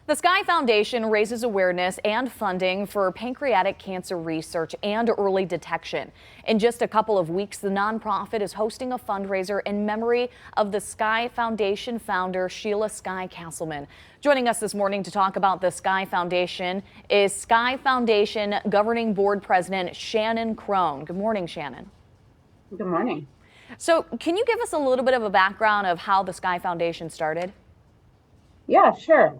The Sky Foundation raises awareness and funding for pancreatic cancer research and early detection. In just a couple of weeks, the nonprofit is hosting a fundraiser in memory of the Sky Foundation founder, Sheila Sky Castleman. Joining us this morning to talk about the Sky Foundation is Sky Foundation Governing Board President Shannon Crone. Good morning, Shannon. Good morning. So can you give us a little bit of a background of how the Sky Foundation started? Yeah, sure.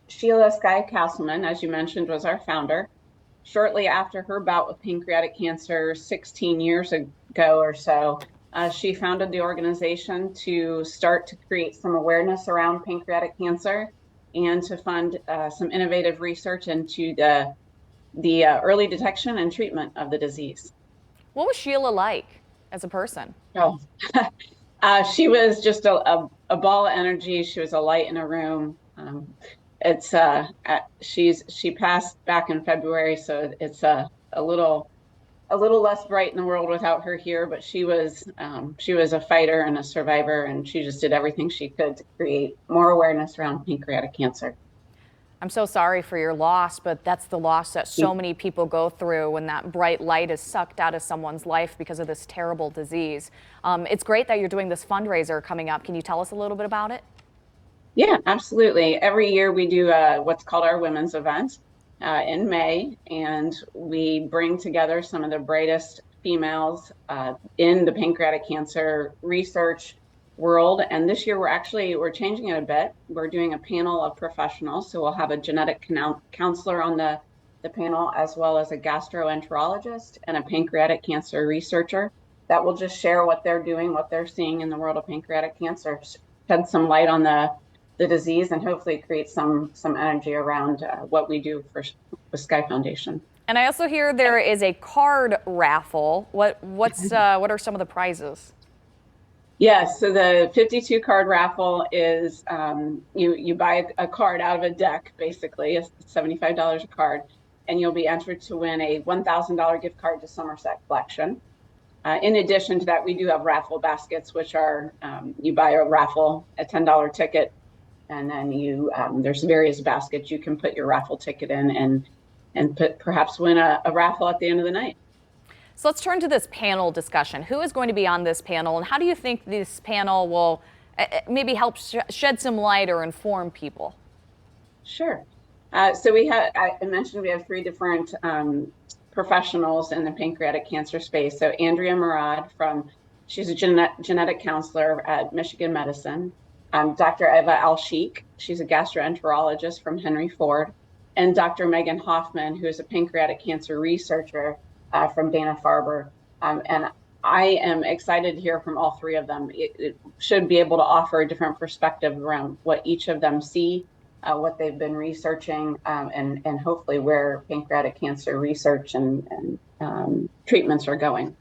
Sheila Sky Castleman, as you mentioned, was our founder. Shortly after her bout with pancreatic cancer 16 years ago or so, she founded the organization to start to create some awareness around pancreatic cancer and to fund some innovative research into the early detection and treatment of the disease. What was Sheila like as a person? Oh, she was just a ball of energy. She was a light in a room. She passed back in February, so it's a little less bright in the world without her here. But she was a fighter and a survivor, and she just did everything she could to create more awareness around pancreatic cancer. I'm so sorry for your loss, but that's the loss that so many people go through when that bright light is sucked out of someone's life because of this terrible disease. It's great that you're doing this fundraiser coming up. Can you tell us a little bit about it? Yeah, absolutely. Every year we do what's called our women's event in May, and we bring together some of the brightest females in the pancreatic cancer research world. And this year we're changing it a bit. We're doing a panel of professionals. So we'll have a genetic counselor on the panel, as well as a gastroenterologist and a pancreatic cancer researcher that will just share what they're doing, what they're seeing in the world of pancreatic cancer, shed some light on the disease, and hopefully create some energy around what we do for the Sky Foundation. And I also hear there is a card raffle. What are some of the prizes? Yes, so the 52 card raffle is you buy a card out of a deck, basically. It's $75 a card, and you'll be entered to win a $1,000 gift card to Somerset Collection. In addition to that, we do have raffle baskets, which are you buy a raffle, a $10 ticket, and then there's various baskets you can put your raffle ticket in and perhaps win a raffle at the end of the night. So let's turn to this panel discussion. Who is going to be on this panel, and how do you think this panel will maybe help shed some light or inform people? Sure. So I mentioned we have three different professionals in the pancreatic cancer space. So Andrea Murad she's a genetic counselor at Michigan Medicine. Dr. Eva Al-Sheikh, she's a gastroenterologist from Henry Ford, and Dr. Megan Hoffman, who is a pancreatic cancer researcher from Dana-Farber. And I am excited to hear from all three of them. It should be able to offer a different perspective around what each of them see, what they've been researching, and hopefully where pancreatic cancer research and treatments are going.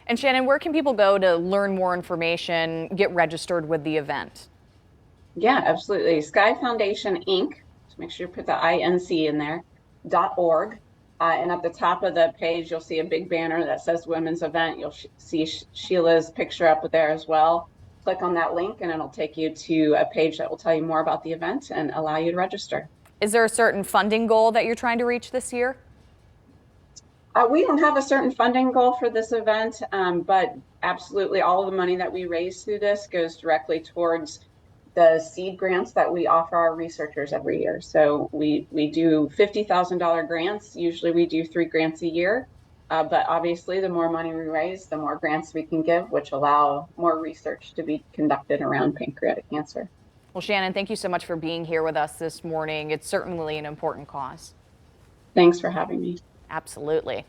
And Shannon, where can people go to learn more information, get registered with the event? Yeah, absolutely. Sky Foundation Inc., so make sure you put the INC in there, .org. And at the top of the page, you'll see a big banner that says Women's Event. You'll see Sheila's picture up there as well. Click on that link and it'll take you to a page that will tell you more about the event and allow you to register. Is there a certain funding goal that you're trying to reach this year? We don't have a certain funding goal for this event, but absolutely all of the money that we raise through this goes directly towards the seed grants that we offer our researchers every year. So we do $50,000 grants. Usually we do 3 grants a year, but obviously the more money we raise, the more grants we can give, which allow more research to be conducted around pancreatic cancer. Well, Shannon, thank you so much for being here with us this morning. It's certainly an important cause. Thanks for having me. Absolutely.